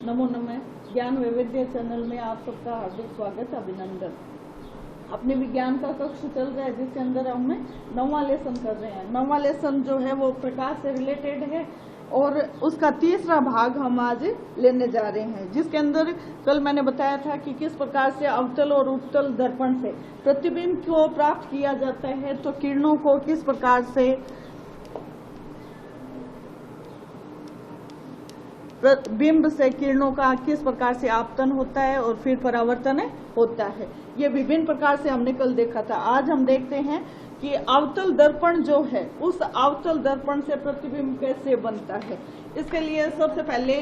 नमो नमः। ज्ञान वैविध्य चैनल में आप सबका हार्दिक स्वागत, अभिनंदन। अपने विज्ञान का कक्ष चल रहा है जिसके अंदर हम 9वां लेसन कर रहे हैं। 9वां लेसन जो है वो प्रकाश से रिलेटेड है और उसका तीसरा भाग हम आज लेने जा रहे हैं, जिसके अंदर कल मैंने बताया था कि किस प्रकार से अवतल और उत्तल दर्पण से प्रतिबिंब को प्राप्त किया जाता है, तो किरणों को किस प्रकार से बिंब से किरणों का किस प्रकार से आपतन होता है और फिर परावर्तन होता है। ये विभिन्न प्रकार से हमने कल देखा था। आज हम देखते हैं कि अवतल दर्पण जो है उस अवतल दर्पण से प्रतिबिंब कैसे बनता है। इसके लिए सबसे पहले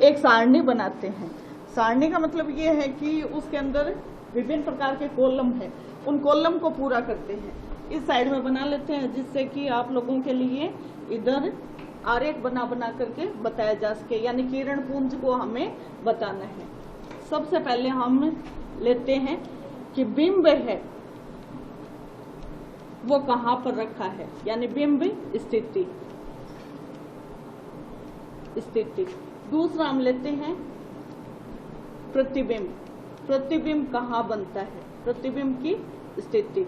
एक सारणी बनाते हैं। सारणी का मतलब ये है कि उसके अंदर विभिन्न प्रकार के कॉलम है, उन कॉलम को पूरा करते हैं। इस साइड में बना लेते हैं जिससे कि आप लोगों के लिए इधर आरेख बना करके बताया जा सके, यानी किरण पुंज को हमें बताना है। सबसे पहले हम लेते हैं कि बिंब है वो कहाँ पर रखा है, यानी बिंब स्थिति। दूसरा हम लेते हैं प्रतिबिंब। प्रतिबिंब कहाँ बनता है, प्रतिबिंब की स्थिति,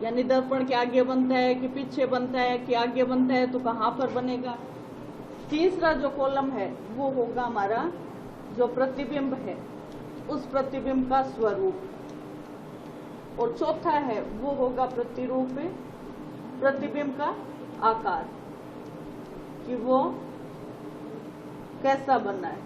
यानी दर्पण के आगे बनता है कि पीछे बनता है कि आगे बनता है तो कहाँ पर बनेगा। तीसरा जो कॉलम है वो होगा हमारा जो प्रतिबिंब है उस प्रतिबिंब का स्वरूप, और चौथा है वो होगा प्रतिरूप, प्रतिबिंब का आकार कि वो कैसा बना है।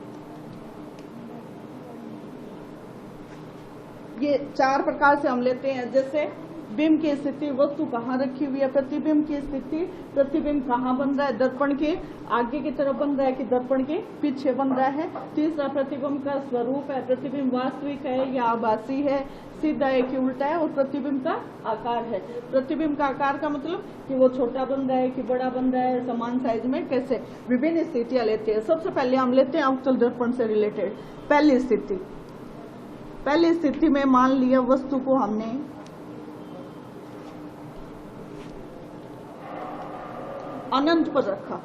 ये चार प्रकार से हम लेते हैं। जैसे बिंब की स्थिति, वस्तु कहाँ रखी हुई है। प्रतिबिंब की स्थिति, प्रतिबिंब कहाँ बन रहा है, दर्पण के आगे की तरफ बन रहा है कि दर्पण के पीछे बन रहा है। तीसरा प्रतिबिंब का स्वरूप है, प्रतिबिंब वास्तविक है या आभासी है, सीधा है कि उल्टा है। और प्रतिबिंब का आकार है। प्रतिबिंब का आकार का मतलब कि वो छोटा बन रहा है कि बड़ा बन रहा है, समान साइज में, कैसे, विभिन्न स्थितियां लेते हैं। सबसे पहले हम लेते हैं अवतल दर्पण से रिलेटेड पहली स्थिति। पहली स्थिति में मान लिया वस्तु को हमने अनंत पर रखा,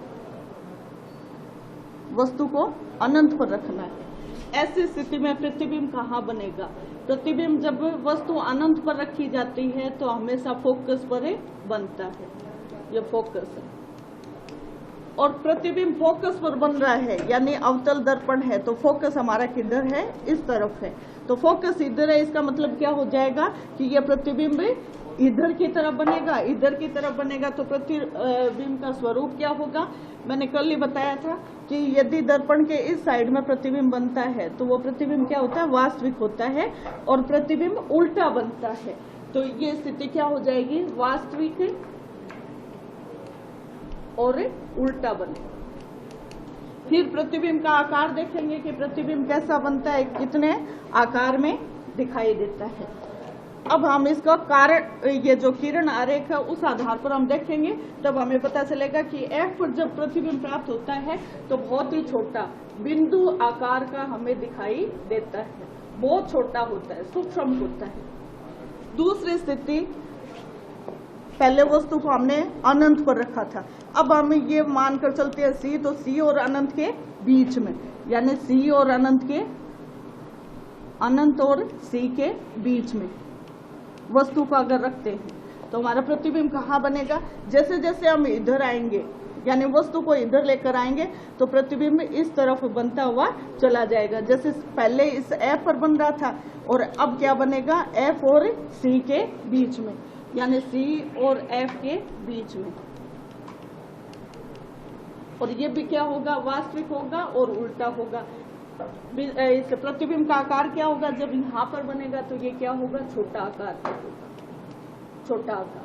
वस्तु को अनंत पर रखना है। ऐसी स्थिति में प्रतिबिंब कहाँ बनेगा। प्रतिबिंब जब वस्तु अनंत पर रखी जाती है तो हमेशा फोकस पर बनता है, ये फोकस है। और प्रतिबिंब फोकस पर बन रहा है, यानी अवतल दर्पण है तो फोकस हमारा किधर है, इस तरफ है। तो फोकस इधर है, इसका मतलब क्या हो जाएगा कि ये प्रतिबिंब इधर की तरफ बनेगा, इधर की तरफ बनेगा। तो प्रतिबिंब का स्वरूप क्या होगा, मैंने कल ही बताया था कि यदि दर्पण के इस साइड में प्रतिबिंब बनता है तो वो प्रतिबिंब क्या होता है, वास्तविक होता है। और प्रतिबिंब उल्टा बनता है तो ये स्थिति क्या हो जाएगी, वास्तविक और उल्टा बने। फिर प्रतिबिंब का आकार देखेंगे कि प्रतिबिंब कैसा बनता है, कितने आकार में दिखाई देता है। अब हम इसका कारण, ये जो किरण आरेख है उस आधार पर हम देखेंगे, तब हमें पता चलेगा कि F पर जब प्रतिबिंब प्राप्त होता है तो बहुत ही छोटा बिंदु आकार का हमें दिखाई देता है, बहुत छोटा होता है, सूक्ष्म होता है। दूसरी स्थिति, पहले वस्तु को हमने अनंत पर रखा था, अब हम ये मानकर चलते हैं C, तो C और अनंत के बीच में, यानी C और अनंत के, अनंत और C के बीच में वस्तु को अगर रखते हैं तो हमारा प्रतिबिंब कहाँ बनेगा। जैसे जैसे हम इधर आएंगे, यानी वस्तु को इधर लेकर आएंगे तो प्रतिबिंब इस तरफ बनता हुआ चला जाएगा। जैसे पहले इस F पर बन रहा था और अब क्या बनेगा, F और C के बीच में, यानी C और F के बीच में। और ये भी क्या होगा, वास्तविक होगा और उल्टा होगा। इस प्रतिबिंब का आकार क्या होगा, जब यहाँ पर बनेगा तो ये क्या होगा, छोटा आकार का होगा, छोटा आकार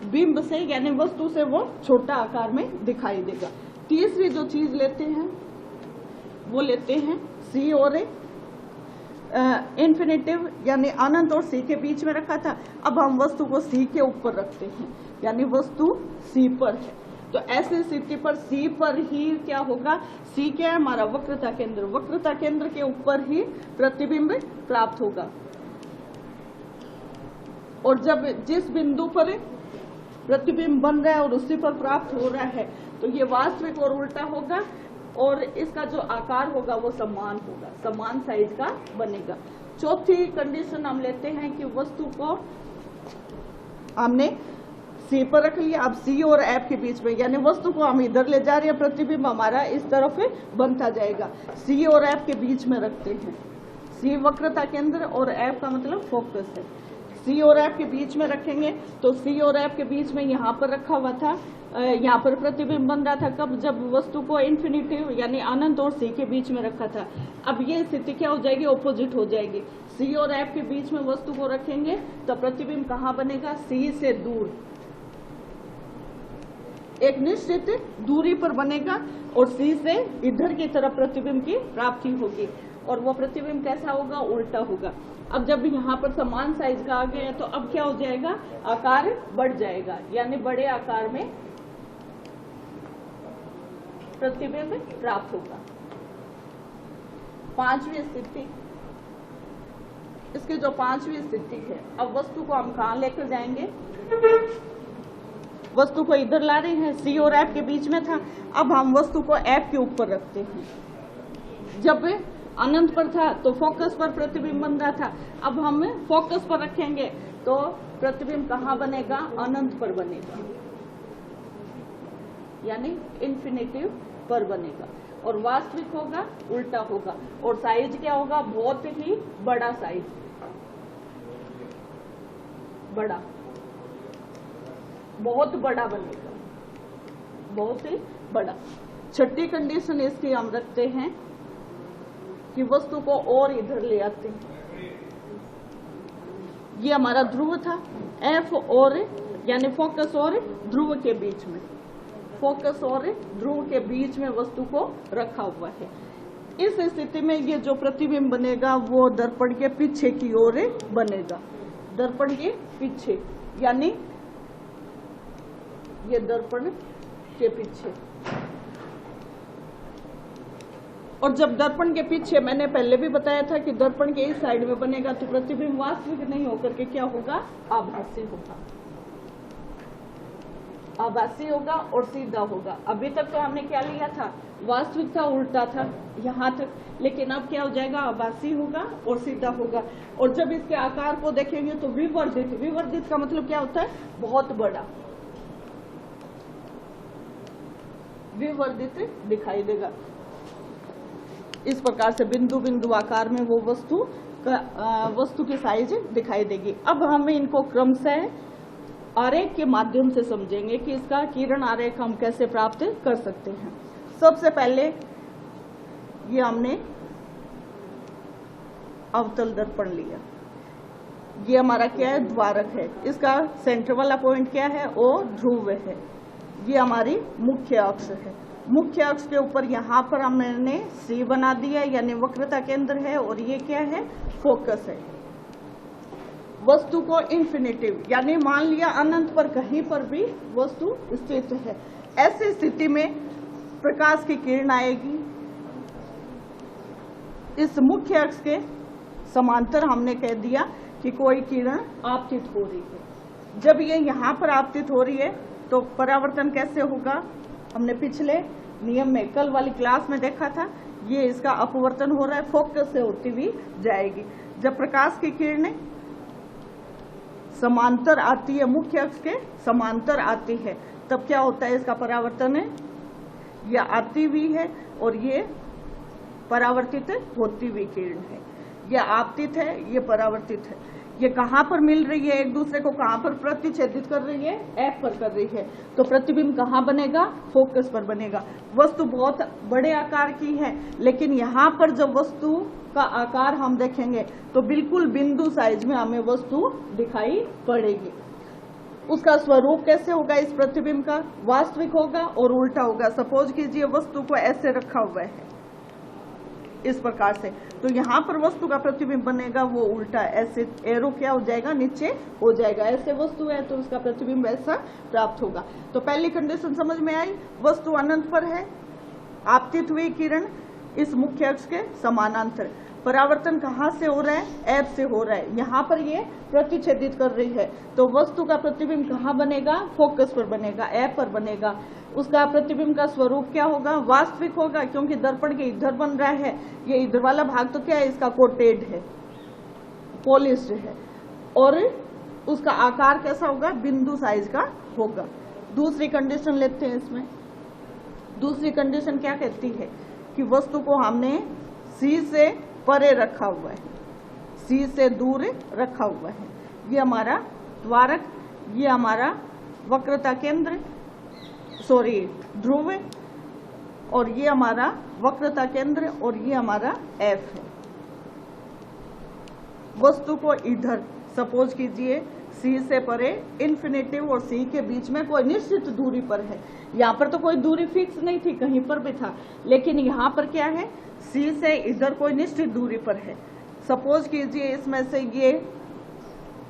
बिंब से, यानी वस्तु से वो छोटा आकार में दिखाई देगा। तीसरी जो चीज लेते हैं वो लेते हैं C और इन्फिनिटिव, यानी अनंत और C के बीच में रखा था। अब हम वस्तु को C के ऊपर रखते हैं, यानी वस्तु C पर है। तो ऐसी स्थिति पर C पर ही क्या होगा, C क्या है, हमारा वक्रता केंद्र, वक्रता केंद्र के ऊपर ही प्रतिबिंब प्राप्त होगा। और जब जिस बिंदु पर प्रतिबिंब बन रहा है और उसी पर प्राप्त हो रहा है, तो ये वास्तविक और उल्टा होगा, और इसका जो आकार होगा वो समान होगा, समान साइज का बनेगा। चौथी कंडीशन हम लेते हैं कि वस्तु को हमने सी पर रख लिया, अब सी और एफ के बीच में, यानी वस्तु को हम इधर ले जा रहे हैं, प्रतिबिंब हमारा इस तरफ बनता जाएगा। सी और एफ के बीच में रखते हैं, सी वक्रता केंद्र और एफ का मतलब फोकस है। सी और एफ के बीच में रखेंगे, तो सी और एफ के बीच में यहाँ पर रखा हुआ था, यहाँ पर प्रतिबिंब बन रहा था कब, जब वस्तु को इन्फिनिटिव यानी अनंत और सी के बीच में रखा था। अब ये स्थिति क्या हो जाएगी, ऑपोजिट हो जाएगी। सी और एफ के बीच में वस्तु को रखेंगे तो प्रतिबिंब कहाँ बनेगा, सी से दूर एक निश्चित दूरी पर बनेगा, और सी से इधर की तरफ प्रतिबिंब की प्राप्ति होगी, और वो प्रतिबिंब कैसा होगा, उल्टा होगा। अब जब यहाँ पर समान साइज का आ गया तो अब क्या हो जाएगा, आकार बढ़ जाएगा, यानी बड़े आकार में प्रतिबिंब प्राप्त होगा। पांचवी स्थिति, इसकी जो पांचवी स्थिति है, अब वस्तु को हम कहाँ लेकर जाएंगे, वस्तु को इधर ला रहे हैं, सी और एफ के बीच में था, अब हम वस्तु को एफ के ऊपर रखते हैं। जब अनंत पर था तो फोकस पर प्रतिबिंब बन रहा था, अब हम फोकस पर रखेंगे तो प्रतिबिंब कहाँ बनेगा, अनंत पर बनेगा, यानी इन्फिनिटिव पर बनेगा, और वास्तविक होगा उल्टा होगा, और साइज क्या होगा, बहुत ही बड़ा साइज, बड़ा, बहुत बड़ा बनेगा, बहुत ही बड़ा। छठी कंडीशन इसकी हम रखते हैं कि वस्तु को और इधर ले आते हैं। ये हमारा ध्रुव था, एफ और यानी फोकस और ध्रुव के बीच में, फोकस और ध्रुव के बीच में वस्तु को रखा हुआ है। इस स्थिति में ये जो प्रतिबिंब बनेगा वो दर्पण के पीछे की ओर बनेगा, दर्पण के पीछे, यानी ये दर्पण के पीछे। और जब दर्पण के पीछे, मैंने पहले भी बताया था कि दर्पण के इस साइड में बनेगा तो प्रतिबिंब वास्तविक नहीं होकर के क्या होगा, आभासी होगा, आभासी होगा और सीधा होगा। अभी तक तो हमने क्या लिया था, वास्तविक था, उल्टा था यहाँ तक, लेकिन अब क्या हो जाएगा, आभासी होगा और सीधा होगा। और जब इसके आकार को देखेंगे तो विवर्धित, विवर्धित का मतलब क्या होता है, बहुत बड़ा, विवर्धित दिखाई देगा। इस प्रकार से बिंदु बिंदु आकार में वो वस्तु की साइज दिखाई देगी। अब हम इनको क्रमशः आरेख के माध्यम से समझेंगे कि इसका किरण आरेख हम कैसे प्राप्त कर सकते हैं। सबसे पहले ये हमने अवतल दर्पण लिया, ये हमारा क्या है, द्वारक है, इसका सेंटर वाला पॉइंट क्या है, वो ध्रुव है। ये हमारी मुख्य अक्ष है, मुख्य अक्ष के ऊपर यहाँ पर हमने सी बना दिया, यानी वक्रता केंद्र है, और ये क्या है, फोकस है। वस्तु को इन्फिनिटिव यानी मान लिया अनंत पर कहीं पर भी वस्तु स्थित है, ऐसी स्थिति में प्रकाश की किरण आएगी, इस मुख्य अक्ष के समांतर हमने कह दिया कि कोई किरण आपतित हो रही है। जब ये यहाँ पर आपतित हो रही है तो परावर्तन कैसे होगा, हमने पिछले नियम में कल वाली क्लास में देखा था, ये इसका अपवर्तन हो रहा है, फोकस से होती हुई जाएगी। जब प्रकाश की किरणें समांतर आती है, मुख्य अक्ष के समांतर आती है, तब क्या होता है, इसका परावर्तन है, यह आती हुई है और ये परावर्तित होती हुई किरण है, यह आपतित है, ये परावर्तित है। ये कहाँ पर मिल रही है, एक दूसरे को कहाँ पर प्रतिच्छेदित कर रही है, एफ पर कर रही है, तो प्रतिबिंब कहाँ बनेगा, फोकस पर बनेगा। वस्तु बहुत बड़े आकार की है, लेकिन यहाँ पर जब वस्तु का आकार हम देखेंगे तो बिल्कुल बिंदु साइज में हमें वस्तु दिखाई पड़ेगी। उसका स्वरूप कैसे होगा, इस प्रतिबिंब का वास्तविक होगा और उल्टा होगा। सपोज कीजिए वस्तु को ऐसे रखा हुआ है इस प्रकार से, तो यहाँ पर वस्तु का प्रतिबिंब बनेगा वो उल्टा, ऐसे एरो क्या हो जाएगा, नीचे हो जाएगा। ऐसे वस्तु है तो उसका प्रतिबिंब ऐसा प्राप्त होगा। तो पहली कंडीशन समझ में आई, वस्तु अनंत पर है, आपतित हुई किरण इस मुख्य अक्ष के समानांतर। परावर्तन कहाँ से हो रहा है? एफ से हो रहा है। यहाँ पर ये प्रतिच्छेदित कर रही है, तो वस्तु का प्रतिबिंब कहाँ बनेगा? फोकस पर बनेगा, एफ पर बनेगा। उसका प्रतिबिंब का स्वरूप क्या होगा? वास्तविक होगा, क्योंकि दर्पण के इधर बन रहा है। ये इधर वाला भाग तो क्या है? इसका कोटेड है, पॉलिश्ड है, और उसका आकार कैसा होगा? बिंदु साइज का होगा। दूसरी कंडीशन लेते हैं इसमें। दूसरी कंडीशन क्या कहती है कि वस्तु को हमने सी से परे रखा हुआ है, सी से दूर रखा हुआ है। ये हमारा त्वारक, ये हमारा वक्रता केंद्र, ध्रुव, और ये हमारा वक्रता केंद्र, और ये हमारा एफ है। वस्तु को इधर सपोज कीजिए सी से परे इन्फिनेटिव और सी के बीच में कोई निश्चित दूरी पर है। यहाँ पर तो कोई दूरी फिक्स नहीं थी, कहीं पर भी था, लेकिन यहाँ पर क्या है? सी से इधर कोई निश्चित दूरी पर है। सपोज कीजिए इसमें से ये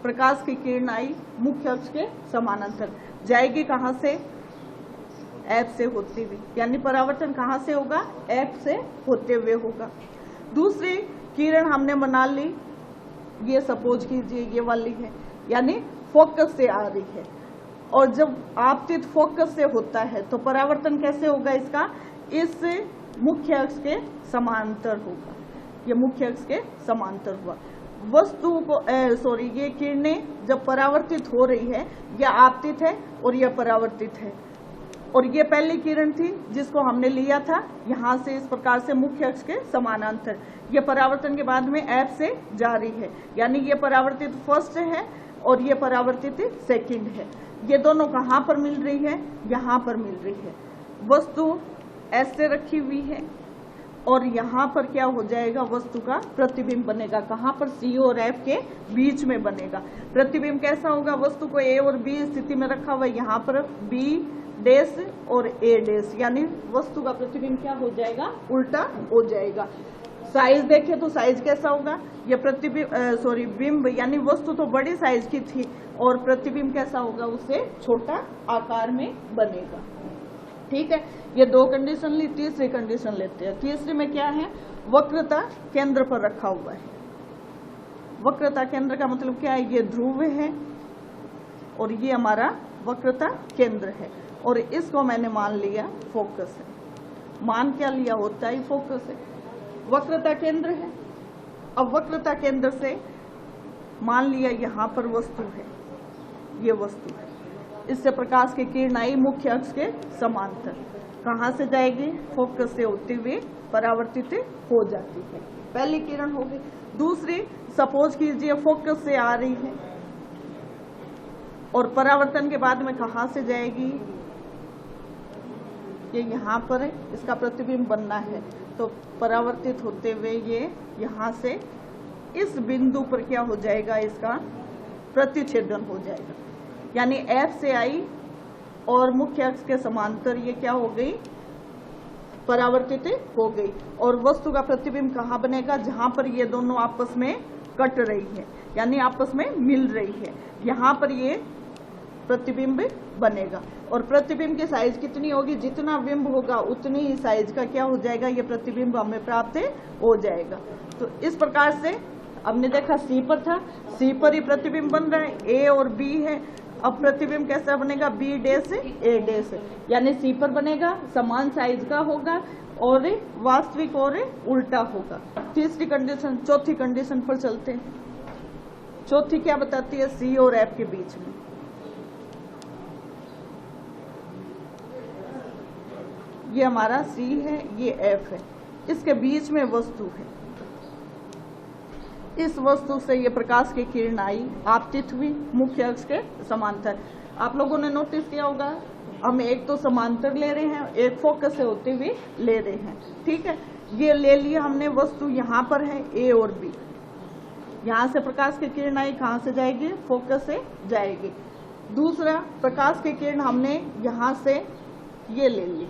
प्रकाश की किरण आई मुख्य अक्ष के समानांतर, जाएगी कहाँ से? एफ से होते हुए, यानी परावर्तन कहाँ से होगा? एफ से होते हुए होगा। दूसरी किरण हमने बना ली, ये सपोज कीजिए ये वाली है, यानी फोकस से आ रही है, और जब आपतित फोकस से होता है तो परावर्तन कैसे होगा इसका? इस मुख्य अक्ष के समांतर होगा। ये मुख्य अक्ष के समांतर हुआ। वस्तु को ये किरणें जब परावर्तित हो रही है, यह आपतित है और यह परावर्तित है, और ये पहली किरण थी जिसको हमने लिया था यहाँ से इस प्रकार से मुख्य अक्ष के समानांतर। ये परावर्तन के बाद में एफ से जा रही है, यानी ये परावर्तित फर्स्ट है और ये परावर्तित सेकंड है। ये दोनों कहाँ पर मिल रही है? यहाँ पर मिल रही है। वस्तु ऐसे रखी हुई है, और यहाँ पर क्या हो जाएगा? वस्तु का प्रतिबिंब बनेगा। कहाँ पर? सी और एफ के बीच में बनेगा। प्रतिबिंब कैसा होगा? वस्तु को ए और बी स्थिति में रखा हुआ है, यहाँ पर बी डैश और ए डैश, यानी वस्तु का प्रतिबिंब क्या हो जाएगा? उल्टा हो जाएगा। साइज देखें तो साइज कैसा होगा? ये प्रतिबिंब बिंब, यानी वस्तु तो बड़ी साइज की थी और प्रतिबिंब कैसा होगा? उससे छोटा आकार में बनेगा। ठीक है, ये दो कंडीशन ली। तीसरी कंडीशन लेते हैं। तीसरी में क्या है? वक्रता केंद्र पर रखा हुआ है। वक्रता केंद्र का मतलब क्या है? ये ध्रुव है और ये हमारा वक्रता केंद्र है, और इसको मैंने मान लिया फोकस है। मान क्या लिया होता है? फोकस है। वक्रता केंद्र है। अब वक्रता केंद्र से मान लिया यहाँ पर वस्तु है, ये वस्तु है। इससे प्रकाश की किरण आई मुख्य अक्ष के समांतर, कहाँ से जाएगी? फोकस से होते हुए परावर्तित हो जाती है। पहली किरण हो गई। दूसरी सपोज कीजिए फोकस से आ रही है और परावर्तन के बाद में कहाँ से जाएगी? ये यहाँ पर है, इसका प्रतिबिंब बनना है, तो परावर्तित होते हुए ये यहाँ से इस बिंदु पर क्या हो जाएगा? इसका प्रतिच्छेदन हो जाएगा, यानी एफ से आई और मुख्य अक्ष के समांतर ये क्या हो गई? परावर्तित हो गई। और वस्तु का प्रतिबिंब कहाँ बनेगा? जहाँ पर ये दोनों आपस में कट रही है, यानी आपस में मिल रही है, यहाँ पर ये प्रतिबिंब बनेगा। और प्रतिबिंब की साइज कितनी होगी? जितना बिंब होगा उतनी ही साइज का क्या हो जाएगा? ये प्रतिबिंब हमें प्राप्त हो जाएगा। तो इस प्रकार से हमने देखा सी पर था, सी पर ही प्रतिबिंब बन रहा है, ए और बी है। अब प्रतिबिंब कैसा बनेगा? बी डैश ए डैश, यानी सी पर बनेगा, समान साइज का होगा और वास्तविक और उल्टा होगा। तीसरी कंडीशन। चौथी कंडीशन पर चलते हैं। चौथी क्या बताती है? सी और एफ के बीच में ये हमारा सी है, ये एफ है, इसके बीच में वस्तु है। इस वस्तु से ये प्रकाश की किरण आई, आपतित हुई मुख्य अक्ष के समांतर। आप लोगों ने नोटिस किया होगा, हम एक तो समांतर ले रहे हैं, एक फोकस से होते हुए ले रहे हैं। ठीक है, ये ले लिया हमने। वस्तु यहाँ पर है ए और बी, यहाँ से प्रकाश की किरण आई, कहाँ से जाएगी? फोकस से जाएगी। दूसरा, प्रकाश की किरण हमने यहाँ से ये ले ली,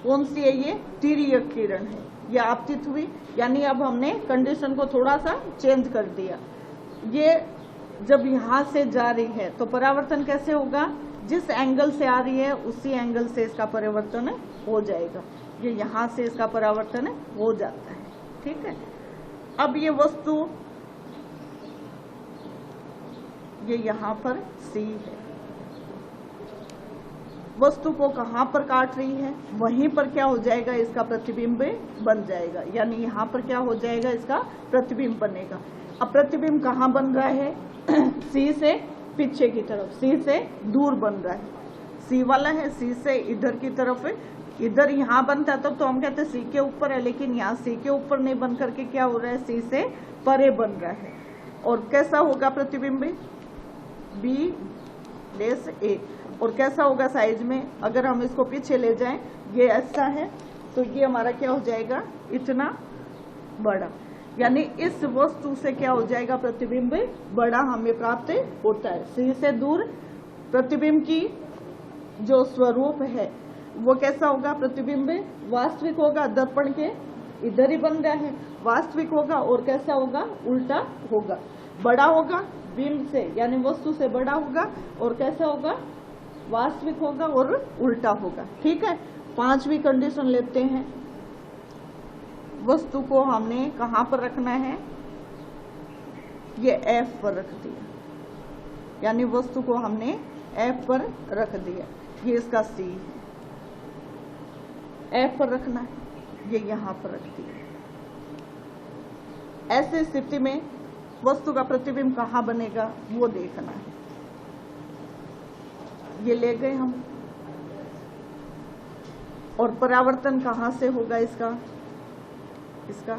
कौन सी है? ये तिर्यक किरण है, ये आपतित हुई, यानी अब हमने कंडीशन को थोड़ा सा चेंज कर दिया। ये जब यहाँ से जा रही है तो परावर्तन कैसे होगा? जिस एंगल से आ रही है उसी एंगल से इसका परिवर्तन हो जाएगा। ये यहाँ से इसका परावर्तन हो जाता है। ठीक है, अब ये वस्तु ये यहाँ पर C है, वस्तु को कहाँ पर काट रही है, वहीं पर क्या हो जाएगा, इसका प्रतिबिंब बन जाएगा। यानी यहाँ पर क्या हो जाएगा, इसका प्रतिबिंब बनेगा। अब प्रतिबिंब कहाँ बन रहा है, C से पीछे की तरफ, C से दूर बन रहा है। C वाला है, C से इधर की तरफ है, इधर यहाँ बनता तब तो हम कहते हैं C के ऊपर है, लेकिन यहाँ C के ऊपर नहीं बन करके क्या हो रहा है, C से परे बन रहा है। और कैसा होगा प्रतिबिंब, B'(A), और कैसा होगा साइज में, अगर हम इसको पीछे ले जाएं, ये ऐसा है तो ये हमारा क्या हो जाएगा, इतना बड़ा। यानी इस वस्तु से क्या हो जाएगा, प्रतिबिंब बड़ा हमें प्राप्त होता है। C से दूर प्रतिबिंब की जो स्वरूप है वो कैसा होगा, प्रतिबिंब वास्तविक होगा, दर्पण के इधर ही बन रहा है, वास्तविक होगा। और कैसा होगा, उल्टा होगा, बड़ा होगा बिंब से, यानी वस्तु से बड़ा होगा, और कैसा होगा, वास्तविक होगा और उल्टा होगा। ठीक है, पांचवी कंडीशन लेते हैं। वस्तु को हमने कहां पर रखना है, ये F पर रख दिया, यानी वस्तु को हमने F पर रख दिया। ये इसका C है, F पर रखना है, ये यहां पर रख दिया। ऐसी स्थिति में वस्तु का प्रतिबिंब कहां बनेगा वो देखना है। ये ले गए हम, और परावर्तन कहां से होगा इसका, इसका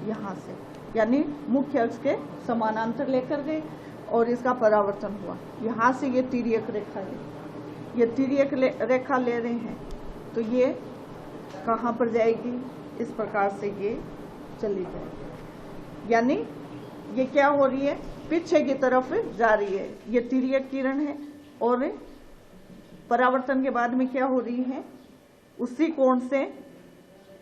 यहां से, यानी मुख्य अक्ष के समानांतर लेकर गए और इसका परावर्तन हुआ। यहां से ये तिर्यक रेखा है, ये तिर्यक रेखा ले रहे हैं, तो ये कहां पर जाएगी, इस प्रकार से ये चली जाएगी। यानी ये क्या हो रही है, पीछे की तरफ जा रही है। ये तिर्यक किरण है और परावर्तन के बाद में क्या हो रही है, उसी कोण से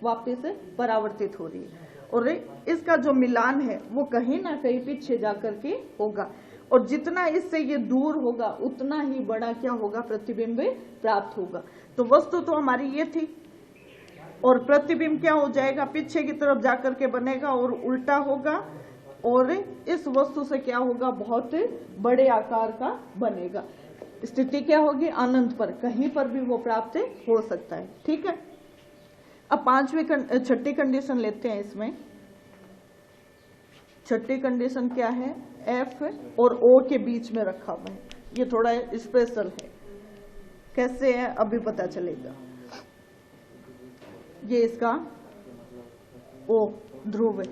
वापस परावर्तित हो रही है। और इसका जो मिलान है वो कहीं ना कहीं पीछे जाकर के होगा, और जितना इससे ये दूर होगा उतना ही बड़ा क्या होगा, प्रतिबिंब प्राप्त होगा। तो वस्तु तो हमारी ये थी, और प्रतिबिंब क्या हो जाएगा, पीछे की तरफ जाकर के बनेगा और उल्टा होगा, और इस वस्तु से क्या होगा, बहुत बड़े आकार का बनेगा। स्थिति क्या होगी, अनंत पर, कहीं पर भी वो प्राप्त हो सकता है। ठीक है, अब छठी कंडीशन लेते हैं। इसमें छठी कंडीशन क्या है, F और O के बीच में रखा हुआ है। ये थोड़ा स्पेशल है, कैसे है अभी पता चलेगा। ये इसका O ध्रुव है,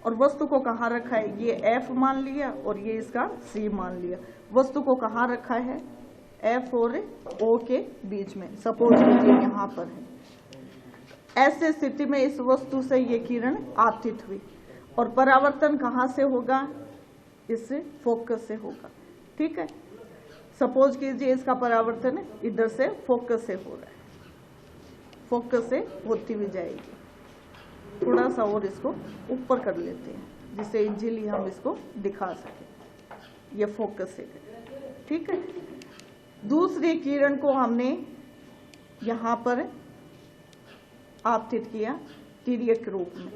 और वस्तु को कहाँ रखा है, ये F मान लिया और ये इसका C मान लिया। वस्तु को कहाँ रखा है, F और O के बीच में, सपोज कीजिए यहाँ पर है। ऐसे स्थिति में इस वस्तु से ये किरण आपतित हुई, और परावर्तन कहाँ से होगा, इस फोकस से होगा। ठीक है, सपोज कीजिए इसका परावर्तन इधर से फोकस से हो रहा है, फोकस से होती हुई जाएगी। थोड़ा सा और इसको ऊपर कर लेते हैं जिससे इजीली हम इसको दिखा सकें। ये फोकस से, ठीक है। दूसरी किरण को हमने यहाँ पर आपतित किया तिर्यक रूप में।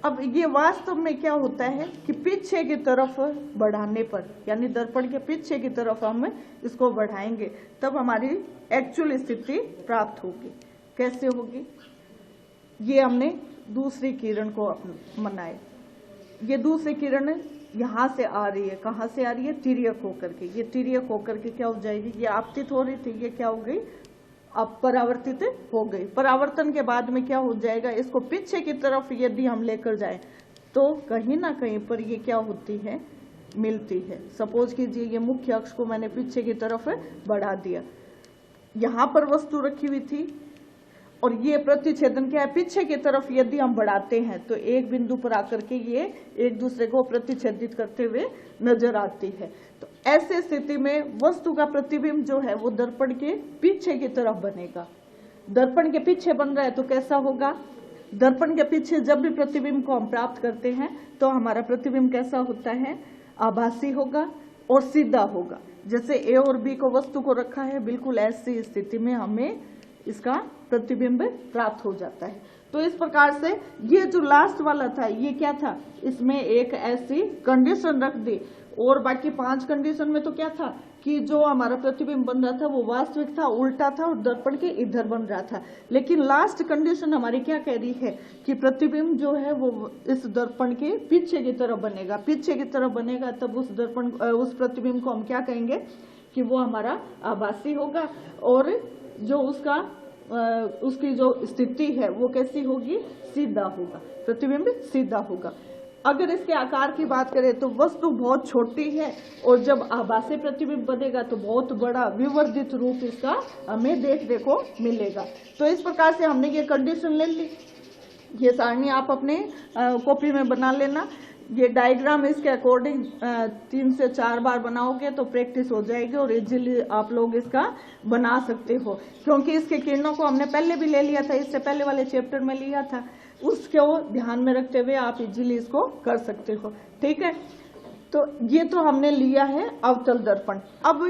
अब ये वास्तव में क्या होता है कि पीछे की तरफ बढ़ाने पर, यानी दर्पण के पीछे की तरफ हम इसको बढ़ाएंगे तब हमारी एक्चुअल स्थिति प्राप्त होगी। कैसे होगी, ये हमने दूसरी किरण को मनाए। ये दूसरी किरण यहाँ से आ रही है, कहाँ से आ रही है, तिर्यक होकर के। ये तिर्यक होकर के क्या हो जाएगी, ये आपतित हो रही थी, ये क्या हो गई, अब परावर्तित हो गई। परावर्तन के बाद में क्या हो जाएगा, इसको पीछे की तरफ यदि हम लेकर जाएं तो कहीं ना कहीं पर ये क्या होती है, मिलती है। सपोज कीजिए ये मुख्य अक्ष को मैंने पीछे की तरफ बढ़ा दिया, यहाँ पर वस्तु रखी हुई थी और ये प्रतिच्छेदन क्या है, पीछे की तरफ यदि हम बढ़ाते हैं तो एक बिंदु पर आकर के ये एक दूसरे को प्रतिच्छेदित करते हुए नजर आती है। तो ऐसे स्थिति में वस्तु का प्रतिबिंब जो है वो दर्पण के पीछे की तरफ बनेगा। दर्पण के पीछे बन रहा है तो कैसा होगा, दर्पण के पीछे जब भी प्रतिबिंब को हम प्राप्त करते हैं तो हमारा प्रतिबिंब कैसा होता है, आभासी होगा। और सीधा होगा। जैसे ए और बी को वस्तु को रखा है, बिल्कुल ऐसी स्थिति में हमें इसका प्रतिबिंब प्राप्त हो जाता है। तो इस प्रकार से ये जो लास्ट वाला था ये क्या था, इसमें एक ऐसी कंडीशन रख दी, और बाकी 5 कंडीशन में तो क्या था कि जो हमारा प्रतिबिंब बन रहा था वो वास्तविक था, उल्टा था और दर्पण के इधर बन रहा था। लेकिन लास्ट कंडीशन हमारी क्या कह रही है कि प्रतिबिंब जो है वो इस दर्पण के पीछे की तरफ बनेगा, पीछे की तरफ बनेगा, तब उस प्रतिबिंब को हम क्या कहेंगे कि वो हमारा आभासी होगा, और जो उसकी जो स्थिति है वो कैसी होगी, सीधा होगा, प्रतिबिंब सीधा होगा। अगर इसके आकार की बात करें तो वस्तु बहुत छोटी है, और जब आभासी प्रतिबिंब बनेगा तो बहुत बड़ा विवर्धित रूप इसका हमें देखने को मिलेगा। तो इस प्रकार से हमने ये कंडीशन ले ली। ये सारणी आप अपने कॉपी में बना लेना। ये डायग्राम इसके अकॉर्डिंग 3 से 4 बार बनाओगे तो प्रैक्टिस हो जाएगी और इजीली आप लोग इसका बना सकते हो, क्योंकि इसके किरणों को हमने पहले भी ले लिया था, इससे पहले वाले चैप्टर में लिया था, उसको ध्यान में रखते हुए आप इजीली इसको कर सकते हो। ठीक है, तो ये तो हमने लिया है अवतल दर्पण। अब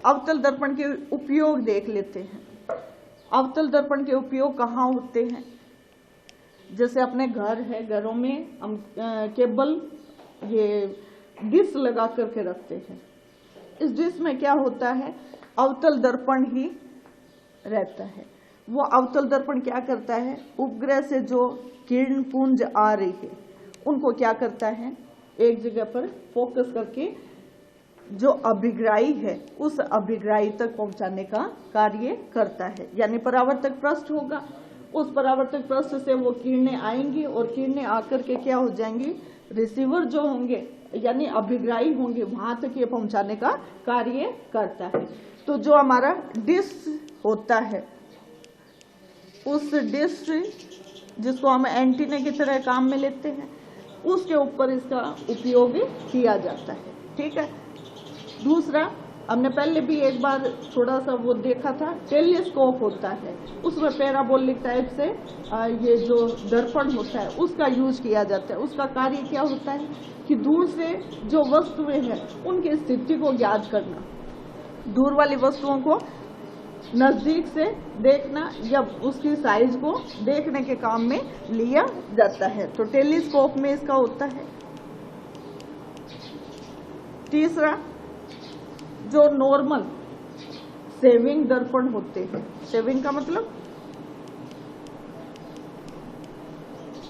अवतल दर्पण के उपयोग देख लेते हैं। अवतल दर्पण के उपयोग कहाँ होते हैं? जैसे अपने घर है, घरों में हम केबल ये डिश लगा करके रखते हैं। इस डिश में क्या होता है, अवतल दर्पण ही रहता है। वो अवतल दर्पण क्या करता है, उपग्रह से जो किरण पुंज आ रही है उनको क्या करता है, एक जगह पर फोकस करके जो अभिग्राही है उस अभिग्राही तक पहुंचाने का कार्य करता है। यानी परावर्तक पृष्ठ होगा, उस परावर्तक पृष्ठ से वो किरणें आएंगी और किरणें आकर के क्या हो जाएंगी, रिसीवर जो होंगे यानी अभिग्राही होंगे, वहां तक ये पहुंचाने का कार्य करता है। तो जो हमारा डिश होता है, उस डिश जिसको हम एंटीना की तरह काम में लेते हैं, उसके ऊपर इसका उपयोग किया जाता है। ठीक है, दूसरा हमने पहले भी एक बार थोड़ा सा वो देखा था, टेलीस्कोप होता है, उसमें पैराबोलिक टाइप से ये जो दर्पण होता है उसका यूज किया जाता है। उसका कार्य क्या होता है कि दूर से जो वस्तुएं हैं उनकी स्थिति को ज्ञात करना, दूर वाली वस्तुओं को नजदीक से देखना या उसकी साइज को देखने के काम में लिया जाता है। तो टेलीस्कोप में इसका होता है। तीसरा, जो नॉर्मल सेविंग दर्पण होते हैं, सेविंग का मतलब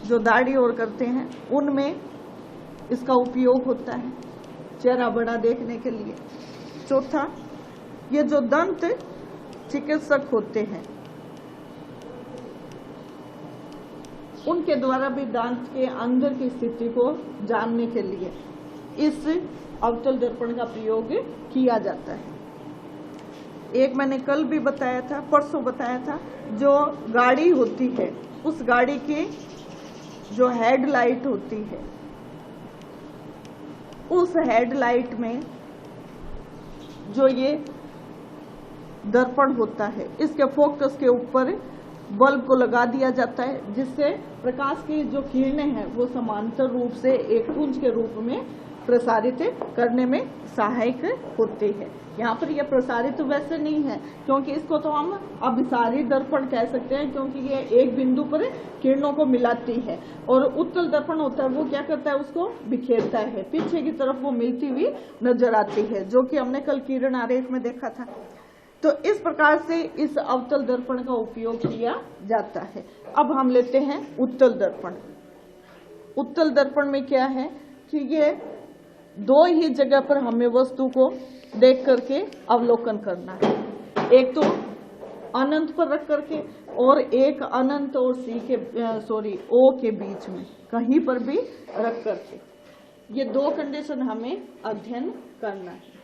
जो दाढ़ी और करते हैं, उनमें इसका उपयोग होता है चेहरा बड़ा देखने के लिए। चौथा, ये जो दंत चिकित्सक होते हैं उनके द्वारा भी दांत के अंदर की स्थिति को जानने के लिए इस अवतल दर्पण का प्रयोग किया जाता है। एक मैंने कल भी बताया था, परसों बताया था, जो गाड़ी होती है उस गाड़ी की जो हेडलाइट होती है, उस हेडलाइट में जो ये दर्पण होता है इसके फोकस के ऊपर बल्ब को लगा दिया जाता है, जिससे प्रकाश की जो किरणें हैं वो समांतर रूप से एक पुंज के रूप में प्रसारित करने में सहायक होते हैं। यहाँ पर यह प्रसारित वैसे नहीं है, क्योंकि इसको तो हम अभिसारी दर्पण कह सकते हैं, क्योंकि ये एक बिंदु पर किरणों को मिलाती है। और उत्तल दर्पण होता है वो क्या करता है, उसको बिखेरता है, पीछे की तरफ वो मिलती हुई नजर आती है, जो कि हमने कल किरण आरेख में देखा था। तो इस प्रकार से इस अवतल दर्पण का उपयोग किया जाता है। अब हम लेते हैं उत्तल दर्पण। उत्तल दर्पण में क्या है कि ये दो ही जगह पर हमें वस्तु को देख करके अवलोकन करना है। एक तो अनंत पर रख करके, और एक अनंत और ओ के बीच में कहीं पर भी रख करके। ये दो कंडीशन हमें अध्ययन करना है।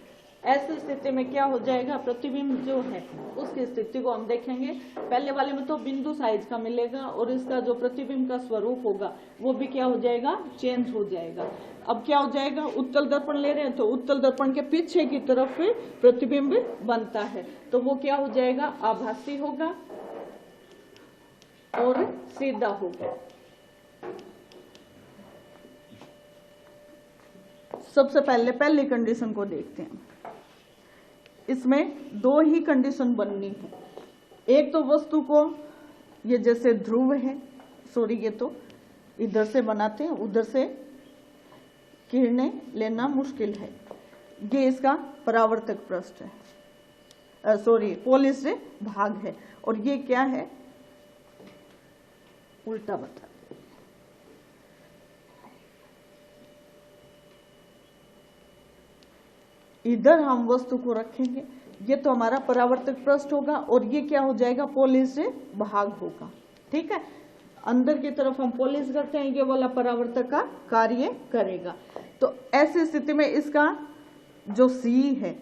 ऐसी स्थिति में क्या हो जाएगा, प्रतिबिंब जो है उसकी स्थिति को हम देखेंगे। पहले वाले में तो बिंदु साइज का मिलेगा और इसका जो प्रतिबिंब का स्वरूप होगा वो भी क्या हो जाएगा, चेंज हो जाएगा। अब क्या हो जाएगा, उत्तल दर्पण ले रहे हैं तो उत्तल दर्पण के पीछे की तरफ प्रतिबिंब बनता है, तो वो क्या हो जाएगा, आभासी होगा और सीधा होगा। सबसे पहले पहली कंडीशन को देखते हैं। इसमें दो ही कंडीशन बननी है। एक तो वस्तु को ये जैसे ध्रुव है, सॉरी ये तो इधर से बनाते हैं, उधर से किरणें लेना मुश्किल है। ये इसका परावर्तक पृष्ठ है, सॉरी पॉलिश्ड भाग है। और ये क्या है, उल्टा बता, इधर हम वस्तु को रखेंगे, ये तो हमारा परावर्तक पृष्ठ होगा और ये क्या हो जाएगा, पॉलिश्ड भाग होगा। ठीक है, अंदर की तरफ हम पॉलिश करते हैं, ये वाला परावर्तक का कार्य करेगा। तो ऐसी स्थिति में इसका जो C है,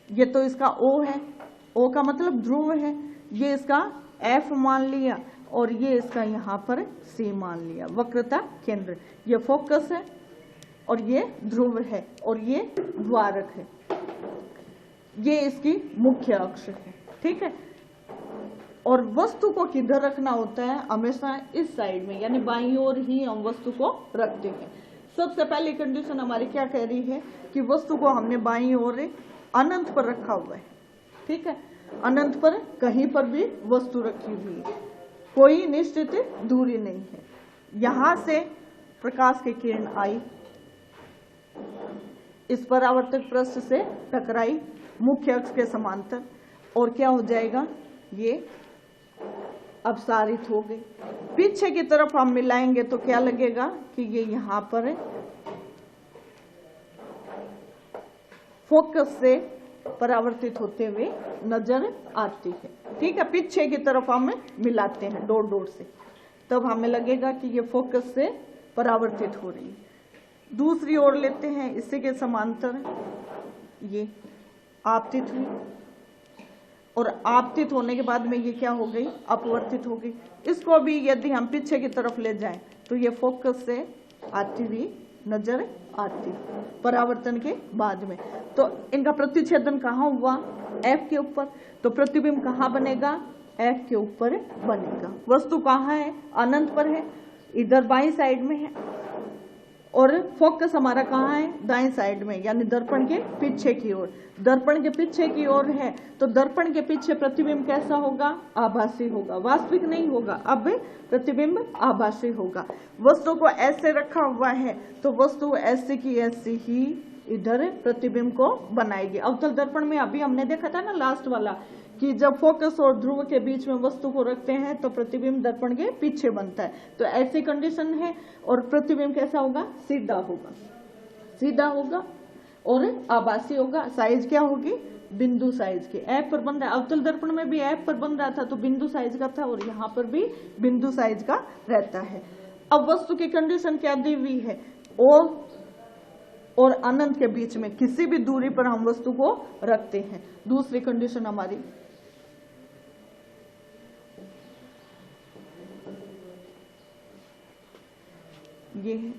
ये तो इसका O है, O का मतलब ध्रुव है, ये इसका F मान लिया और ये इसका यहाँ पर C मान लिया। वक्रता केंद्र, ये फोकस है और ये ध्रुव है और ये द्वारक है, ये इसकी मुख्य अक्ष है। ठीक है, और वस्तु को किधर रखना होता है, हमेशा इस साइड में, यानी बाईं ओर ही हम वस्तु को रखते हैं। सबसे पहली कंडीशन हमारी क्या कह रही है कि वस्तु को हमने बाईं ओर अनंत पर रखा हुआ है। ठीक है, अनंत पर कहीं पर भी वस्तु रखी हुई है, कोई निश्चित दूरी नहीं है। यहां से प्रकाश की किरण आई, इस परावर्तक पृष्ठ से टकराई मुख्य अक्ष के समांतर, और क्या हो जाएगा, ये अपसारित हो गई। पीछे की तरफ हम मिलाएंगे तो क्या लगेगा कि ये यहां पर फोकस से परावर्तित होते हुए नजर आती है। ठीक है, पीछे की तरफ हम मिलाते हैं डॉट डॉट से, तब हमें लगेगा कि ये फोकस से परावर्तित हो रही है। दूसरी ओर लेते हैं, इसी के समांतर ये आपतित हुई, और आपतित होने के बाद में ये क्या हो गई, अपवर्तित हो गई। इसको भी यदि हम पीछे की तरफ ले जाएं तो ये फोकस से आती हुई नजर आती परावर्तन के बाद में। तो इनका प्रतिच्छेदन कहाँ हुआ, F के ऊपर। तो प्रतिबिंब कहाँ बनेगा, F के ऊपर बनेगा। वस्तु कहाँ है, अनंत पर है, इधर बाईं साइड में है, और फोकस हमारा कहाँ है, दाएं साइड में, यानी दर्पण के पीछे की ओर। दर्पण के पीछे की ओर है तो दर्पण के पीछे प्रतिबिंब कैसा होगा, आभासी होगा, वास्तविक नहीं होगा। अब प्रतिबिंब आभासी होगा। वस्तु को ऐसे रखा हुआ है तो वस्तु ऐसी की ऐसी ही इधर प्रतिबिंब को बनाएगी। अवतल दर्पण में अभी हमने देखा था ना लास्ट वाला, कि जब फोकस और ध्रुव के बीच में वस्तु को रखते हैं तो प्रतिबिंब दर्पण के पीछे बनता है। तो ऐसी कंडीशन है, और प्रतिबिंब कैसा होगा, सीधा होगा, सीधा होगा और आभासी होगा। साइज क्या होगी, बिंदु साइज के, F पर बन रहा है। अवतल दर्पण में भी F पर बन रहा था तो बिंदु साइज का था, और यहाँ पर भी बिंदु साइज का रहता है। अब वस्तु की कंडीशन क्या दी हुई है, O और अनंत के बीच में किसी भी दूरी पर हम वस्तु को रखते हैं। दूसरी कंडीशन हमारी ये है।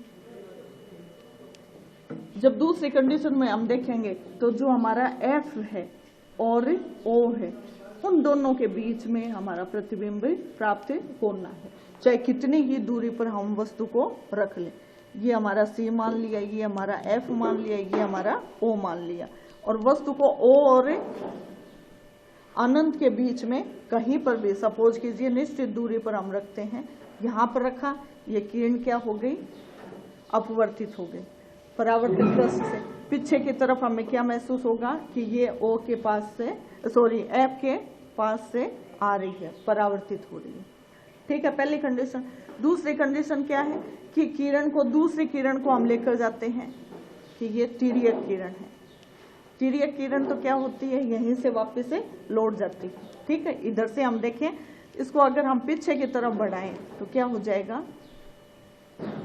जब दूसरी कंडीशन में हम देखेंगे तो जो हमारा F है और O है, उन दोनों के बीच में हमारा प्रतिबिंब प्राप्त होना है, चाहे कितनी ही दूरी पर हम वस्तु को रख लें। ये हमारा C मान लिया, ये हमारा F मान लिया, ये हमारा O मान लिया, और वस्तु को O और अनंत के बीच में कहीं पर भी, सपोज कीजिए निश्चित दूरी पर हम रखते हैं, यहाँ पर रखा, ये किरण क्या हो गई, अपवर्तित हो गई परावर्तित पृष्ठ से। पीछे की तरफ हमें क्या महसूस होगा कि ये O के पास से, सॉरी F के पास से आ रही है, परावर्तित हो रही है। ठीक है, पहली कंडीशन। दूसरी कंडीशन क्या है कि किरण को, दूसरी किरण को हम लेकर जाते हैं कि ये तिर्यक किरण है। तिर्यक किरण तो क्या होती है, यहीं से वापस से लौट जाती है। ठीक है, इधर से हम देखें इसको, अगर हम पीछे की तरफ बढ़ाएं तो क्या हो जाएगा,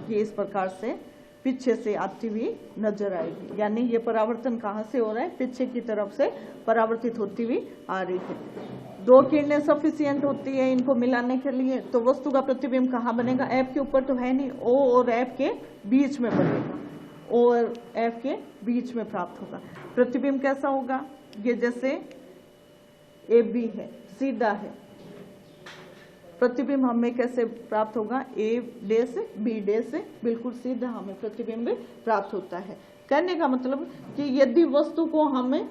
ये इस प्रकार से पीछे से आती हुई नजर आएगी। यानी ये परावर्तन कहाँ से हो रहा है, पीछे की तरफ से परावर्तित होती हुई आ रही है। दो किरणें सफिशिएंट होती है इनको मिलाने के लिए, तो वस्तु का प्रतिबिंब कहाँ बनेगा, F के ऊपर तो है नहीं, O और F के बीच में बनेगा, O और F के बीच में प्राप्त होगा। प्रतिबिंब कैसा होगा, ये जैसे AB है, सीधा है, प्रतिबिंब हमें कैसे प्राप्त होगा, ए डे से बी डे से बिल्कुल सीधा हमें प्रतिबिंब प्राप्त होता है। कहने का मतलब कि यदि वस्तु को हमें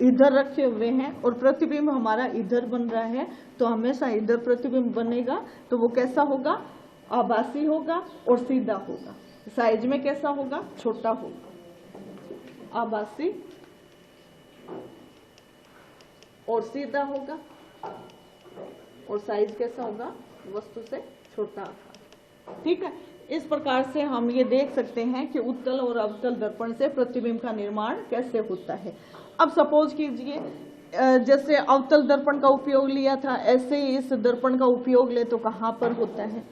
इधर रखे हुए हैं और प्रतिबिंब हमारा इधर बन रहा है तो हमेशा इधर प्रतिबिंब बनेगा, तो वो कैसा होगा, आभासी होगा और सीधा होगा। साइज में कैसा होगा, छोटा होगा, आभासी और सीधा होगा, और साइज कैसा होगा, वस्तु से छोटा आकार। ठीक है, इस प्रकार से हम ये देख सकते हैं कि उत्तल और अवतल दर्पण से प्रतिबिंब का निर्माण कैसे होता है। अब सपोज कीजिए जैसे अवतल दर्पण का उपयोग लिया था, ऐसे ही इस दर्पण का उपयोग ले तो कहाँ पर होता है।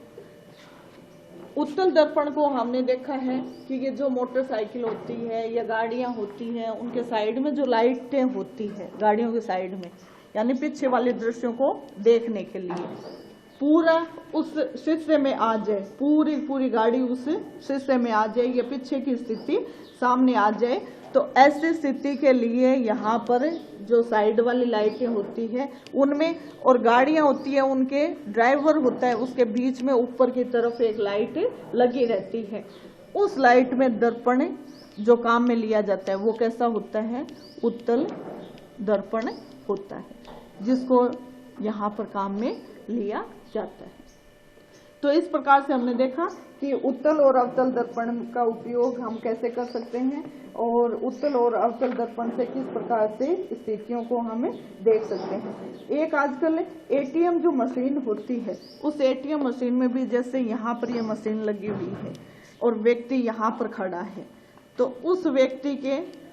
उत्तल दर्पण को हमने देखा है कि ये जो मोटरसाइकिल होती है या गाड़ियां होती हैं, उनके साइड में जो लाइटें होती है गाड़ियों के साइड में, यानी पीछे वाले दृश्यों को देखने के लिए पूरा उस शीशे में आ जाए, पूरी गाड़ी उस शीशे में आ जाए या पीछे की स्थिति सामने आ जाए, तो ऐसी स्थिति के लिए यहाँ पर जो साइड वाली लाइटें होती है उनमें, और गाड़ियां होती है उनके ड्राइवर होता है उसके बीच में ऊपर की तरफ एक लाइट लगी रहती है। उस लाइट में दर्पण जो काम में लिया जाता है वो कैसा होता है, उत्तल दर्पण होता है, जिसको यहाँ पर काम में लिया जाता है। तो इस प्रकार से हमने देखा कि उत्तल और अवतल दर्पण का उपयोग हम कैसे कर सकते हैं और उत्तल और अवतल दर्पण से किस प्रकार से स्थितियों को हमें देख सकते हैं। एक आजकल एटीएम जो मशीन होती है, उस एटीएम मशीन में भी जैसे यहाँ पर ये मशीन लगी हुई है और व्यक्ति यहाँ पर खड़ा है, तो उस व्यक्ति के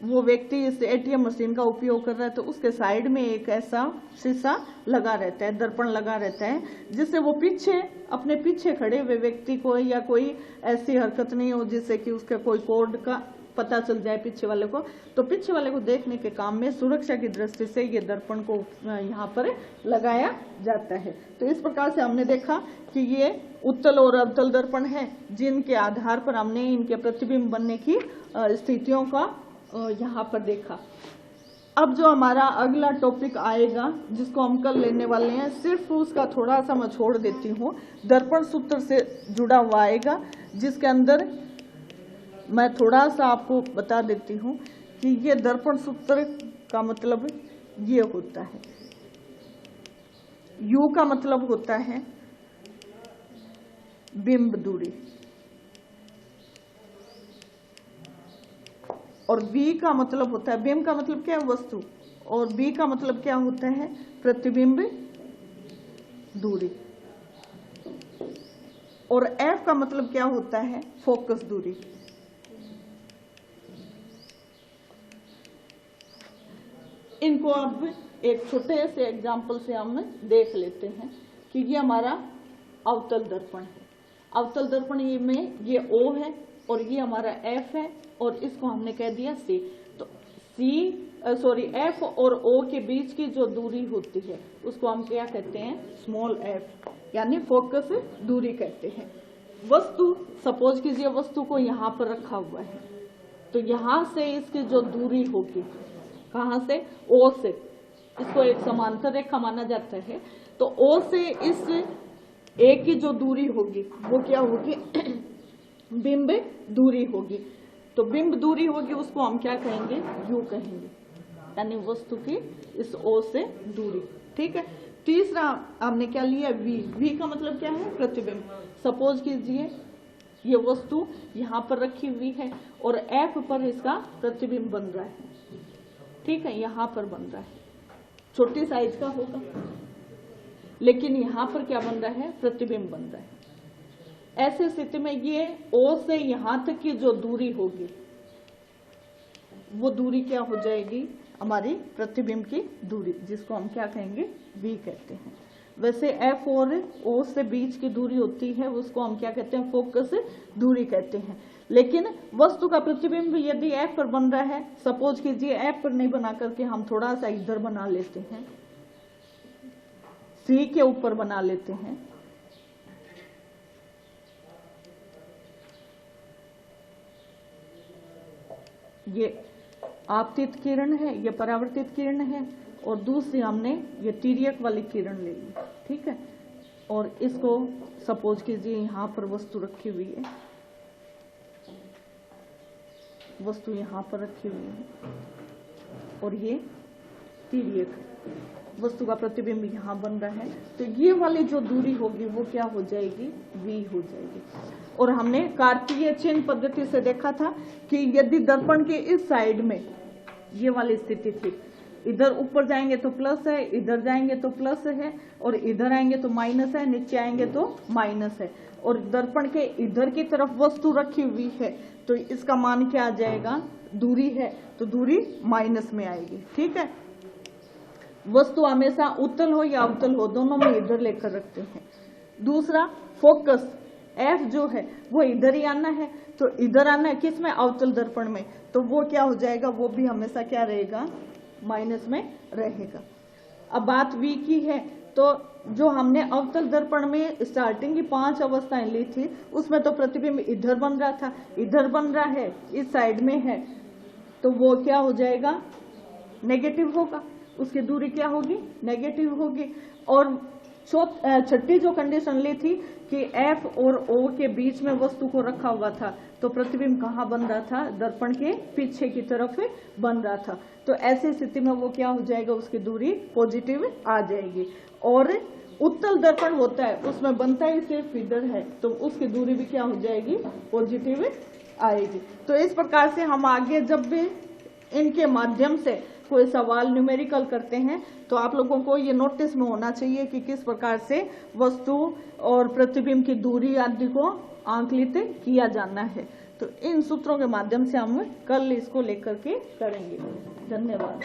वो व्यक्ति इस एटीएम मशीन का उपयोग कर रहा है तो उसके साइड में एक ऐसा शीशा लगा रहता है, दर्पण लगा रहता है, जिससे वो पीछे अपने पीछे खड़े हुए व्यक्ति को या कोई ऐसी हरकत नहीं हो जिससे कि उसका कोई कोड का पता चल जाए पीछे वाले को, तो पीछे वाले को देखने के काम में सुरक्षा की दृष्टि से ये दर्पण को यहाँ पर लगाया जाता है। तो इस प्रकार से हमने देखा कि ये उत्तल और अवतल दर्पण है, जिनके आधार पर हमने इनके प्रतिबिंब बनने की स्थितियों का यहाँ पर देखा। अब जो हमारा अगला टॉपिक आएगा जिसको हम कल लेने वाले हैं, सिर्फ उसका थोड़ा सा मैं छोड़ देती हूँ, दर्पण सूत्र से जुड़ा हुआ आएगा, जिसके अंदर मैं थोड़ा सा आपको बता देती हूँ कि ये दर्पण सूत्र का मतलब ये होता है, यू का मतलब होता है बिंब दूरी, और बी का मतलब होता है, बिंब का मतलब क्या है, वस्तु, और बी का मतलब क्या होता है, प्रतिबिंब दूरी, और एफ का मतलब क्या होता है, फोकस दूरी। इनको अब एक छोटे से एग्जाम्पल से हम देख लेते हैं कि ये हमारा अवतल दर्पण है। अवतल दर्पण में ये O है और ये हमारा F है और इसको हमने कह दिया C। तो F और O के बीच की जो दूरी होती है उसको हम क्या कहते हैं, स्मॉल f, यानी फोकस दूरी कहते हैं। वस्तु, सपोज कीजिए वस्तु को यहाँ पर रखा हुआ है, तो यहाँ से इसकी जो दूरी होगी, कहाँ से, O से, इसको एक समांतर रेखा माना जाता है, तो O से इस A की जो दूरी होगी वो क्या होगी, बिंब दूरी होगी। तो बिंब दूरी होगी उसको हम क्या कहेंगे, U कहेंगे, यानी वस्तु की इस O से दूरी। ठीक है। तीसरा हमने क्या लिया, V का मतलब क्या है, प्रतिबिंब। सपोज कीजिए ये वस्तु यहाँ पर रखी हुई है और F पर इसका प्रतिबिंब बन रहा है, ठीक है, यहाँ पर बन रहा है, छोटी साइज का होगा, लेकिन यहाँ पर क्या बन रहा है, प्रतिबिंब बन रहा है। ऐसे स्थिति में ये O से यहाँ तक की जो दूरी होगी वो दूरी क्या हो जाएगी, हमारी प्रतिबिंब की दूरी, जिसको हम क्या कहेंगे, V कहते हैं। वैसे F और O से बीच की दूरी होती है उसको हम क्या कहते हैं, फोकस दूरी कहते हैं। लेकिन वस्तु का प्रतिबिंब यदि F पर बन रहा है, सपोज कीजिए F पर नहीं बना करके हम थोड़ा सा इधर बना लेते हैं, C के ऊपर बना लेते हैं, ये आपतित किरण है, ये परावर्तित किरण है, और दूसरी हमने ये तिर्यक वाली किरण ले ली, ठीक है। और इसको सपोज कीजिए यहाँ पर वस्तु रखी हुई है, वस्तु यहाँ पर रखी हुई है और ये तिर्यक वस्तु का प्रतिबिंब यहाँ बन रहा है, तो ये वाली जो दूरी होगी वो क्या हो जाएगी, v हो जाएगी। और हमने कार्तीय चिन्ह पद्धति से देखा था कि यदि दर्पण के इस साइड में ये वाली स्थिति थी, इधर ऊपर जाएंगे तो प्लस है, इधर जाएंगे तो प्लस है, और इधर आएंगे तो माइनस है, नीचे आएंगे तो माइनस है, और दर्पण के इधर की तरफ वस्तु रखी हुई है, तो इसका मान क्या आ जाएगा, दूरी है तो दूरी माइनस में आएगी। ठीक है, वस्तु हमेशा उत्तल हो या अवतल हो, दोनों में इधर लेकर रखते हैं। दूसरा, फोकस F जो है वो इधर ही आना है, तो इधर आना है किस में, अवतल दर्पण में, तो वो क्या हो जाएगा, वो भी हमेशा क्या रहेगा, माइनस में रहेगा। अब बात V की है, तो जो हमने अवतल दर्पण में स्टार्टिंग की 5 अवस्थाएं ली थी, उसमें तो प्रतिबिंब इधर बन रहा था, इधर बन रहा है, इस साइड में है, तो वो क्या हो जाएगा, नेगेटिव होगा, उसकी दूरी क्या होगी, नेगेटिव होगी। और छठी जो कंडीशन ली थी कि F और O के बीच में वस्तु को रखा हुआ था, तो प्रतिबिंब कहाँ बन रहा था, दर्पण के पीछे की तरफ बन रहा था, तो ऐसी स्थिति में वो क्या हो जाएगा, उसकी दूरी पॉजिटिव आ जाएगी। और उत्तल दर्पण होता है, उसमें बनता ही सिर्फ इधर है, तो उसकी दूरी भी क्या हो जाएगी, पॉजिटिव आएगी। तो इस प्रकार से हम आगे जब भी इनके माध्यम से कोई सवाल न्यूमेरिकल करते हैं, तो आप लोगों को ये नोटिस में होना चाहिए कि किस प्रकार से वस्तु और प्रतिबिंब की दूरी आदि को आंकलित किया जाना है। तो इन सूत्रों के माध्यम से हम कल इसको लेकर के करेंगे। धन्यवाद।